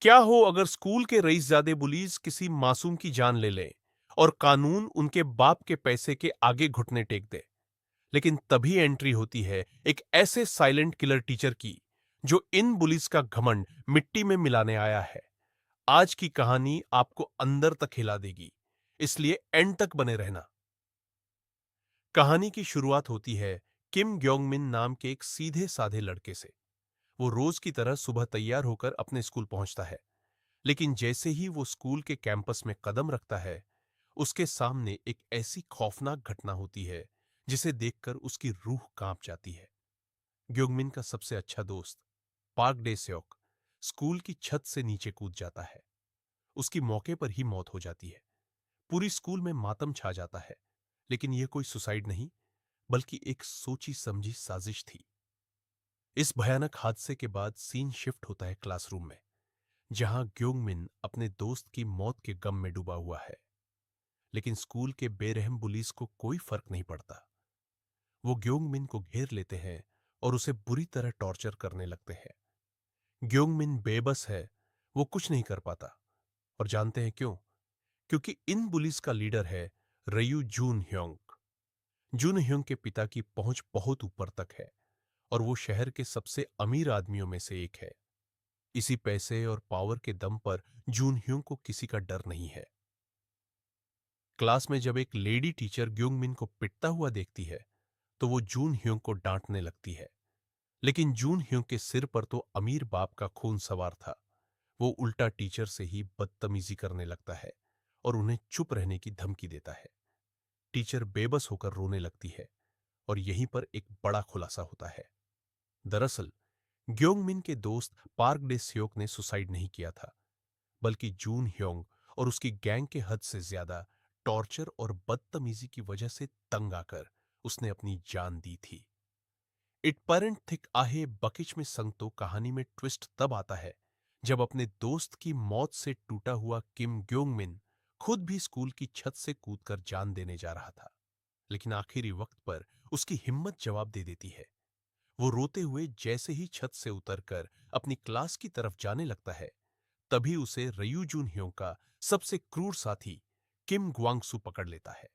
क्या हो अगर स्कूल के रईसजादे बुलीज किसी मासूम की जान ले लें और कानून उनके बाप के पैसे के आगे घुटने टेक दे। लेकिन तभी एंट्री होती है एक ऐसे साइलेंट किलर टीचर की जो इन बुलीज का घमंड मिट्टी में मिलाने आया है। आज की कहानी आपको अंदर तक हिला देगी, इसलिए एंड तक बने रहना। कहानी की शुरुआत होती है किम ग्योंग मिन नाम के एक सीधे साधे लड़के से। वो रोज की तरह सुबह तैयार होकर अपने स्कूल पहुंचता है, लेकिन जैसे ही वो स्कूल के कैंपस में कदम रखता है, उसके सामने एक ऐसी खौफनाक घटना होती है जिसे देखकर उसकी रूह कांप जाती है। ग्योंगमिन का सबसे अच्छा दोस्त पार्क डे सेओक स्कूल की छत से नीचे कूद जाता है। उसकी मौके पर ही मौत हो जाती है। पूरी स्कूल में मातम छा जाता है, लेकिन यह कोई सुसाइड नहीं, बल्कि एक सोची समझी साजिश थी। इस भयानक हादसे के बाद सीन शिफ्ट होता है क्लासरूम में, जहां ग्योंगमिन अपने दोस्त की मौत के गम में डूबा हुआ है। लेकिन स्कूल के बेरहम पुलिस को कोई फर्क नहीं पड़ता। वो ग्योंगमिन को घेर लेते हैं और उसे बुरी तरह टॉर्चर करने लगते हैं। ग्योंगमिन बेबस है, वो कुछ नहीं कर पाता। और जानते हैं क्यों? क्योंकि इन पुलिस का लीडर है रयू जून ह्योंग। जून ह्योंग के पिता की पहुंच बहुत ऊपर तक है और वो शहर के सबसे अमीर आदमियों में से एक है। इसी पैसे और पावर के दम पर जून ह्योंग को किसी का डर नहीं है। क्लास में जब एक लेडी टीचर ग्योंगमिन को पिटता हुआ देखती है, तो वो जून ह्योंग को डांटने लगती है। लेकिन जून ह्योंग के सिर पर तो अमीर बाप का खून सवार था। वो उल्टा टीचर से ही बदतमीजी करने लगता है और उन्हें चुप रहने की धमकी देता है। टीचर बेबस होकर रोने लगती है और यहीं पर एक बड़ा खुलासा होता है। दरअसल ग्योंगमिन के दोस्त पार्क डे स्योक ने सुसाइड नहीं किया था, बल्कि जून ह्योंग और उसकी गैंग के हद से ज्यादा टॉर्चर और बदतमीजी की वजह से तंग आकर उसने अपनी जान दी थी। इट परंट थिक आहे बकिच में संग तो कहानी में ट्विस्ट तब आता है जब अपने दोस्त की मौत से टूटा हुआ किम ग्योंगमिन खुद भी स्कूल की छत से कूदकर जान देने जा रहा था। लेकिन आखिरी वक्त पर उसकी हिम्मत जवाब दे देती है। वो रोते हुए जैसे ही छत से उतरकर अपनी क्लास की तरफ जाने लगता है, तभी उसे रयू जून ह्यों का सबसे क्रूर साथी किम ग्वांगसू पकड़ लेता है।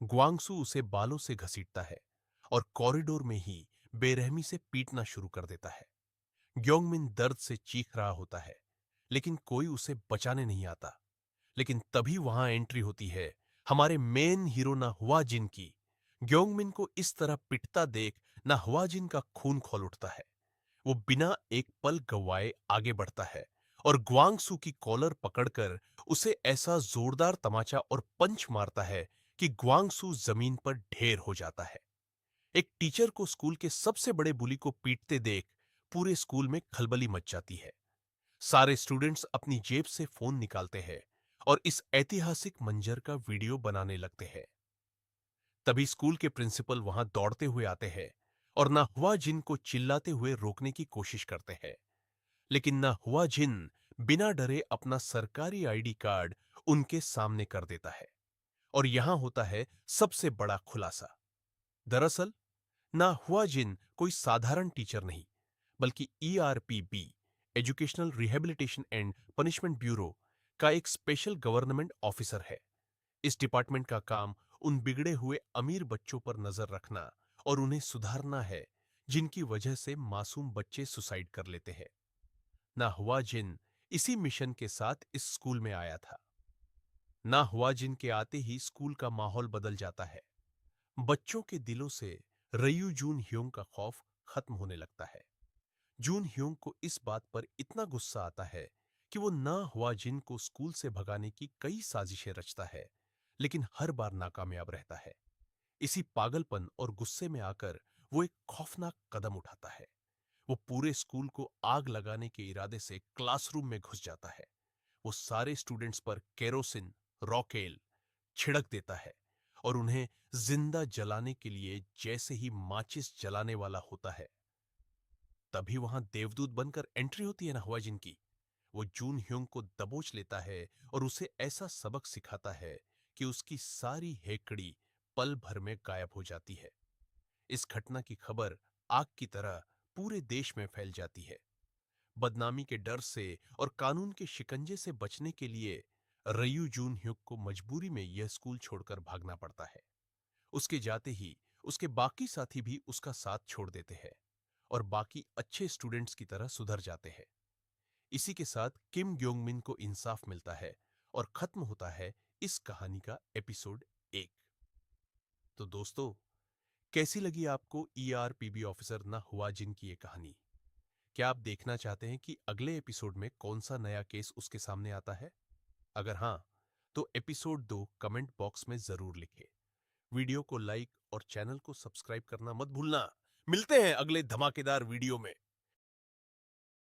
ग्वांगसू उसे बालों से घसीटता है और कॉरिडोर में ही बेरहमी से पीटना शुरू कर देता है। ग्योंगमिन दर्द से चीख रहा होता है, लेकिन कोई उसे बचाने नहीं आता। लेकिन तभी वहां एंट्री होती है हमारे मेन हीरो ना हुआ जिन की। ग्योंगमिन को इस तरह पिटता देख ना हुआ जिन का खून खौल उठता है। वो बिना एक पल गवाए आगे बढ़ता है और ग्वांगसू की कॉलर पकड़कर उसे ऐसा जोरदार तमाचा और पंच मारता है कि ग्वांगसू जमीन पर ढेर हो जाता है। एक टीचर को स्कूल के सबसे बड़े बुली को पीटते देख पूरे स्कूल में खलबली मच जाती है। सारे स्टूडेंट्स अपनी जेब से फोन निकालते हैं और इस ऐतिहासिक मंजर का वीडियो बनाने लगते हैं। तभी स्कूल के प्रिंसिपल वहां दौड़ते हुए आते हैं और ना हुआ जिन को चिल्लाते हुए रोकने की कोशिश करते हैं। लेकिन ना हुआ जिन बिना डरे अपना सरकारी आईडी कार्ड उनके सामने कर देता है। और यहां होता है सबसे बड़ा खुलासा। दरअसल ना हुआ जिन कोई साधारण टीचर नहीं, बल्कि ERPB educational rehabilitation and punishment bureau का एक स्पेशल गवर्नमेंट ऑफिसर है। इस डिपार्टमेंट का काम उन बिगड़े हुए अमीर बच्चों पर नजर रखना और उन्हें सुधारना है जिनकी वजह से मासूम बच्चे सुसाइड कर लेते हैं। ना हुआ जिन इसी मिशन के साथ इस स्कूल में आया था। ना हुआ जिन के आते ही स्कूल का माहौल बदल जाता है। बच्चों के दिलों से रयू जून ह्योंग का खौफ खत्म होने लगता है। जून ह्योंग को इस बात पर इतना गुस्सा आता है कि वो ना हुआ जिन को स्कूल से भगाने की कई साजिशें रचता है, लेकिन हर बार नाकामयाब रहता है। इसी पागलपन और गुस्से में आकर वो एक खौफनाक कदम उठाता है। वो पूरे स्कूल को आग लगाने के इरादे से क्लासरूम में घुस जाता है। वो सारे स्टूडेंट्स पर केरोसिन, रॉकेल छिड़क देता है और उन्हें जिंदा जलाने के लिए जैसे ही माचिस जलाने वाला होता है, तभी वहां देवदूत बनकर एंट्री होती है ना हुआ जिनकी। वो जून ह्योंग को दबोच लेता है और उसे ऐसा सबक सिखाता है कि उसकी सारी हेकड़ी पल भर में गायब हो जाती है। इस घटना की खबर आग की तरह पूरे देश में फैल जाती है। बदनामी के डर से और कानून के शिकंजे से बचने के लिए रयू जून ह्युक को मजबूरी में यह स्कूल छोड़कर भागना पड़ता है। उसके जाते ही उसके बाकी साथी भी उसका साथ छोड़ देते हैं और बाकी अच्छे स्टूडेंट्स की तरह सुधर जाते हैं। इसी के साथ किम ग्योंग मिन को इंसाफ मिलता है और खत्म होता है इस कहानी का एपिसोड 1। तो दोस्तों, कैसी लगी आपको ईआरपीबी ऑफिसर ना हुआ जिन की ये कहानी? क्या आप देखना चाहते हैं कि अगले एपिसोड में कौन सा नया केस उसके सामने आता है? अगर हां, तो एपिसोड 2 कमेंट बॉक्स में जरूर लिखें। वीडियो को लाइक और चैनल को सब्सक्राइब करना मत भूलना। मिलते हैं अगले धमाकेदार वीडियो में।